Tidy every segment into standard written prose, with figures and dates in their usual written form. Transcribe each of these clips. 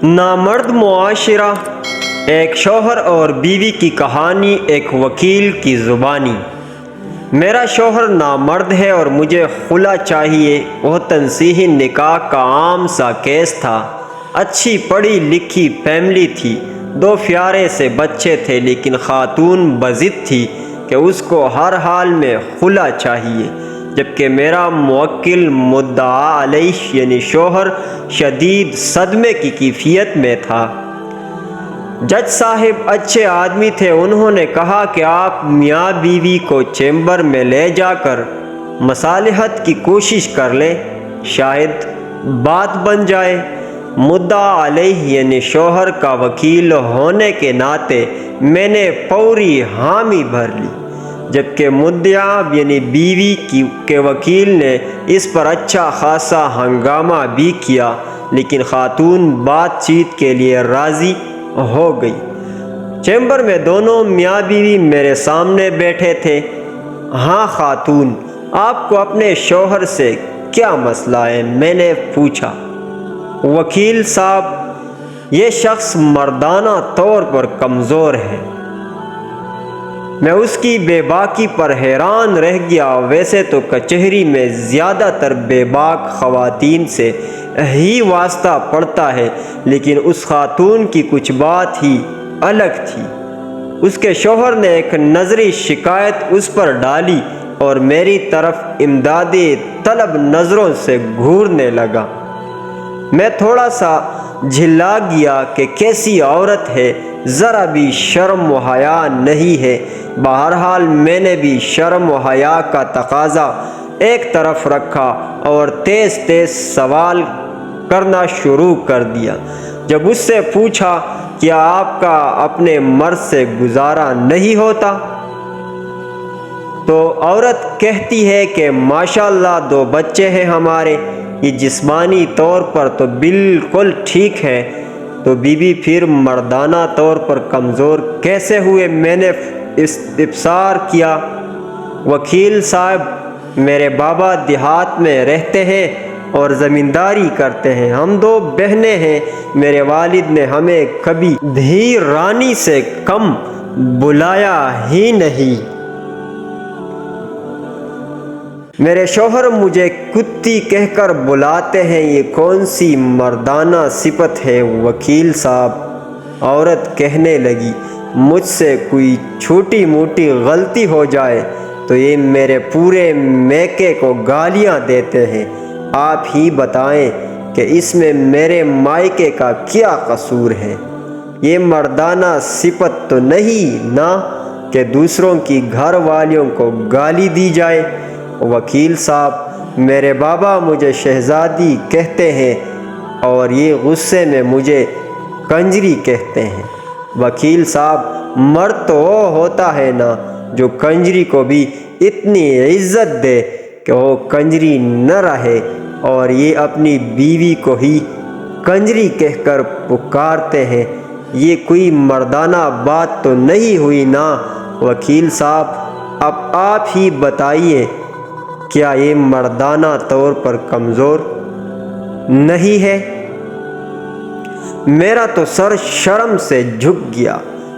نامرد معاشرہ، ایک شوہر اور بیوی کی کہانی، ایک وکیل کی زبانی۔ میرا شوہر نامرد ہے اور مجھے خلا چاہیے۔ وہ تنسیحی نکاح کا عام سا کیس تھا۔ اچھی پڑھی لکھی فیملی تھی، 2 پیارے سے بچے تھے، لیکن خاتون بضد تھی کہ اس کو ہر حال میں خلا چاہیے، جبکہ میرا موکل مدعا علیہ یعنی شوہر شدید صدمے کی کیفیت میں تھا۔ جج صاحب اچھے آدمی تھے۔ انہوں نے کہا کہ آپ میاں بیوی کو چیمبر میں لے جا کر مصالحت کی کوشش کر لیں، شاید بات بن جائے۔ مدعا علیہ یعنی شوہر کا وکیل ہونے کے ناطے میں نے فوری حامی بھر لی، جبکہ مدعا یعنی بیوی کے وکیل نے اس پر اچھا خاصا ہنگامہ بھی کیا، لیکن خاتون بات چیت کے لیے راضی ہو گئی۔ چیمبر میں دونوں میاں بیوی میرے سامنے بیٹھے تھے۔ ہاں خاتون، آپ کو اپنے شوہر سے کیا مسئلہ ہے؟ میں نے پوچھا۔ وکیل صاحب، یہ شخص مردانہ طور پر کمزور ہے۔ میں اس کی بے باکی پر حیران رہ گیا۔ ویسے تو کچہری میں زیادہ تر بے باک خواتین سے ہی واسطہ پڑتا ہے، لیکن اس خاتون کی کچھ بات ہی الگ تھی۔ اس کے شوہر نے ایک نظری شکایت اس پر ڈالی اور میری طرف امدادی طلب نظروں سے گھورنے لگا۔ میں تھوڑا سا جھلا گیا کہ کیسی عورت ہے، ذرا بھی شرم و حیا نہیں ہے۔ بہرحال میں نے بھی شرم و حیا کا تقاضا ایک طرف رکھا اور تیز تیز سوال کرنا شروع کر دیا۔ جب اس سے پوچھا، کیا آپ کا اپنے مرد سے گزارا نہیں ہوتا؟ تو عورت کہتی ہے کہ ماشاءاللہ 2 بچے ہیں ہمارے، یہ جسمانی طور پر تو بالکل ٹھیک ہے، تو بیوی پھر مردانہ طور پر کمزور کیسے ہوئے؟ میں نے استفسار کیا۔ وکیل صاحب، میرے بابا دیہات میں رہتے ہیں اور زمینداری کرتے ہیں۔ ہم 2 بہنیں ہیں۔ میرے والد نے ہمیں کبھی دھی رانی سے کم بلایا ہی نہیں۔ میرے شوہر مجھے کتی کہہ کر بلاتے ہیں، یہ کون سی مردانہ صفت ہے؟ وکیل صاحب، عورت کہنے لگی، مجھ سے کوئی چھوٹی موٹی غلطی ہو جائے تو یہ میرے پورے میکے کو گالیاں دیتے ہیں۔ آپ ہی بتائیں کہ اس میں میرے مائکے کا کیا قصور ہے؟ یہ مردانہ صفت تو نہیں نا کہ دوسروں کی گھر والیوں کو گالی دی جائے؟ وکیل صاحب، میرے بابا مجھے شہزادی کہتے ہیں اور یہ غصے میں مجھے کنجری کہتے ہیں۔ وکیل صاحب، مرد تو وہ ہوتا ہے نا جو کنجری کو بھی اتنی عزت دے کہ وہ کنجری نہ رہے، اور یہ اپنی بیوی کو ہی کنجری کہہ کر پکارتے ہیں۔ یہ کوئی مردانہ بات تو نہیں ہوئی نا؟ وکیل صاحب، اب آپ ہی بتائیے، کیا یہ مردانہ طور پر کمزور نہیں ہے؟ میرا تو سر شرم سے جھک گیا۔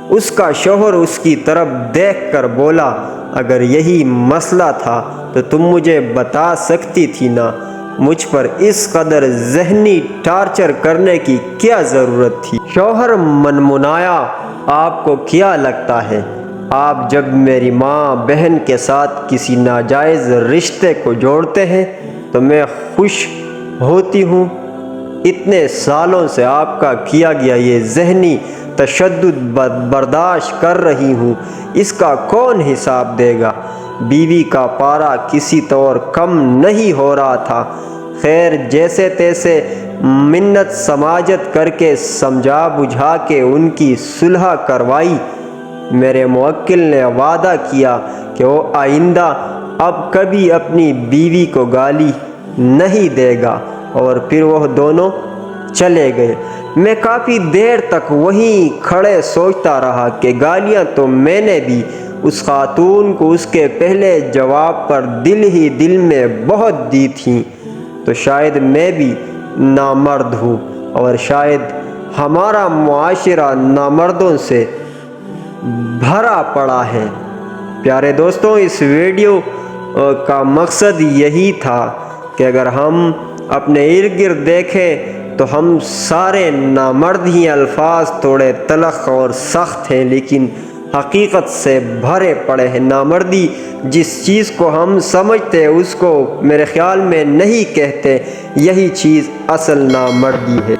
اس کا شوہر اس کی طرف دیکھ کر بولا، اگر یہی مسئلہ تھا تو تم مجھے بتا سکتی تھی نا، مجھ پر اس قدر ذہنی ٹارچر کرنے کی کیا ضرورت تھی؟ شوہر منمنایا، آپ کو کیا لگتا ہے آپ جب میری ماں بہن کے ساتھ کسی ناجائز رشتے کو جوڑتے ہیں تو میں خوش ہوتی ہوں؟ اتنے سالوں سے آپ کا کیا گیا یہ ذہنی تشدد برداشت کر رہی ہوں، اس کا کون حساب دے گا؟ بیوی کا پارا کسی طور کم نہیں ہو رہا تھا۔ خیر، جیسے تیسے منت سماجت کر کے سمجھا بجھا کے ان کی صلح کروائی۔ میرے موکل نے وعدہ کیا کہ وہ آئندہ اب کبھی اپنی بیوی کو گالی نہیں دے گا، اور پھر وہ دونوں چلے گئے۔ میں کافی دیر تک وہیں کھڑے سوچتا رہا کہ گالیاں تو میں نے بھی اس خاتون کو اس کے پہلے جواب پر دل ہی دل میں بہت دی تھیں، تو شاید میں بھی نامرد ہوں، اور شاید ہمارا معاشرہ نامردوں سے بھرا پڑا ہے۔ پیارے دوستوں، اس ویڈیو کا مقصد یہی تھا کہ اگر ہم اپنے ارد گرد دیکھیں تو ہم سارے نامرد ہی الفاظ تھوڑے تلخ اور سخت ہیں، لیکن حقیقت سے بھرے پڑے ہیں۔ نامردی جس چیز کو ہم سمجھتے اس کو میرے خیال میں نہیں کہتے، یہی چیز اصل نامردی ہے۔